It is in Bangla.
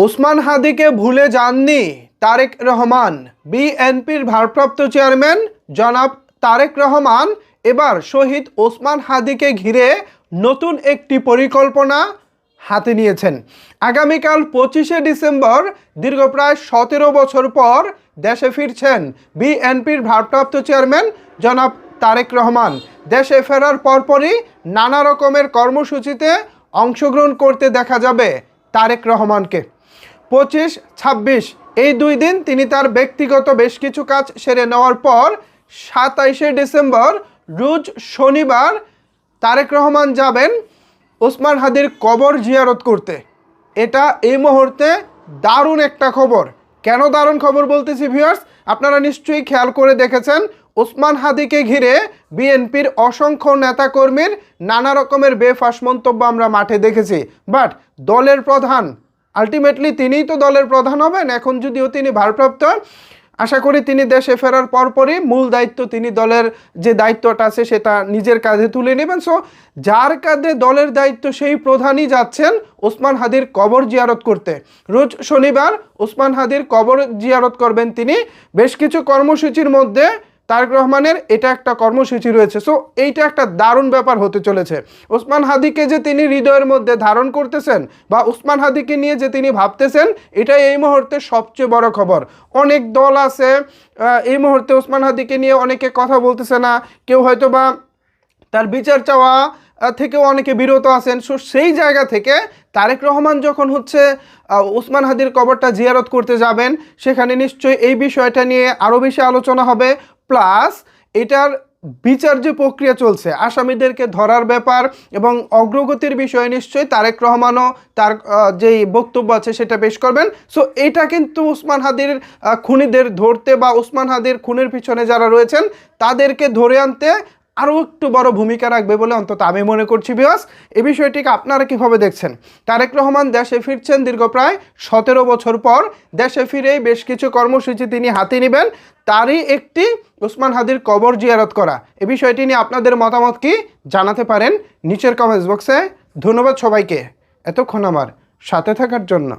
ওসমান হাদিকে ভুলে যাননি তারেক রহমান। বিএনপির ভারপ্রাপ্ত চেয়ারম্যান জনাব তারেক রহমান এবার শহীদ ওসমান হাদিকে ঘিরে নতুন একটি পরিকল্পনা হাতে নিয়েছেন। আগামীকাল 25শে ডিসেম্বর দীর্ঘ প্রায় 17 বছর পর দেশে ফিরছেন বিএনপির ভারপ্রাপ্ত চেয়ারম্যান জনাব তারেক রহমান। দেশে ফেরার পরপরই নানা রকমের কর্মসূচিতে অংশগ্রহণ করতে দেখা যাবে তারেক রহমানকে। 25-26 এই দুই দিন তিনি তার ব্যক্তিগত বেশ কিছু কাজ সেরে নেওয়ার পর 27শে ডিসেম্বর রোজ শনিবার তারেক রহমান যাবেন ওসমান হাদির কবর জিয়ারত করতে। এটা এই মুহূর্তে দারুণ একটা খবর। কেন দারুণ খবর বলতেছি ভিউয়ার্স, আপনারা নিশ্চয়ই খেয়াল করে দেখেছেন ওসমান হাদিকে ঘিরে বিএনপির অসংখ্য নেতাকর্মীর নানা রকমের বেফাঁস মন্তব্য আমরা মাঠে দেখেছি। বাট দলের প্রধান আলটিমেটলি তিনিই তো দলের প্রধান হবেন। এখন যদিও তিনি ভারপ্রাপ্ত, আশা করি তিনি দেশে ফেরার পরপরই মূল দায়িত্ব, তিনি দলের যে দায়িত্বটা আছে সেটা নিজের কাঁধে তুলে নেবেন। সো যার কাঁধে দলের দায়িত্ব সেই প্রধানই যাচ্ছেন ওসমান হাদির কবর জিয়ারত করতে। রোজ শনিবার ওসমান হাদির কবর জিয়ারত করবেন তিনি। বেশ কিছু কর্মসূচির মধ্যে তারেক রহমানের এটা একটা কর্মসূচি রয়েছে। সো এইটা একটা দারুণ ব্যাপার হতে চলেছে। ওসমান হাদিকে যে তিনি হৃদয়ের মধ্যে ধারণ করতেছেন বা ওসমান হাদিকে নিয়ে যে তিনি ভাবতেছেন, এটাই এই মুহূর্তে সবচেয়ে বড় খবর। অনেক দল আছে এই মুহূর্তে ওসমান হাদিকে নিয়ে অনেকে কথা বলতেছে না, কেউ হয়তো বা তার বিচার চাওয়া থেকেও অনেকে বিরত আছেন। সো সেই জায়গা থেকে তারেক রহমান যখন ওসমান হাদির কবরটা জিয়ারত করতে যাবেন, সেখানে নিশ্চয়ই এই বিষয়টা নিয়ে আরও বেশি আলোচনা হবে। প্লাস এটার বিচার যে প্রক্রিয়া চলছে, আসামিদেরকে ধরার ব্যাপার এবং অগ্রগতির বিষয়ে নিশ্চয়ই তারেক রহমানও তার যেই বক্তব্য আছে সেটা পেশ করবেন। সো এটা কিন্তু ওসমান হাদির খুনিদের ধরতে বা ওসমান হাদির খুনের পিছনে যারা রয়েছেন তাদেরকে ধরে আনতে আরও একটু বড় ভূমিকা রাখবে বলে অন্তত আমি মনে করছি। ভিউয়ার্স, এই বিষয়টিকে আপনারা কীভাবে দেখছেন? তারেক রহমান দেশে ফিরছেন দীর্ঘ প্রায় 17 বছর পর। দেশে ফিরেই বেশ কিছু কর্মসূচি তিনি হাতে নেবেন, তারই একটি ওসমান হাদির কবর জিয়ারত করা। এই বিষয়টি নিয়ে আপনাদের মতামত কি জানাতে পারেন নিচের কমেন্টস বক্সে। ধন্যবাদ সবাইকে এতক্ষণ আমার সাথে থাকার জন্য।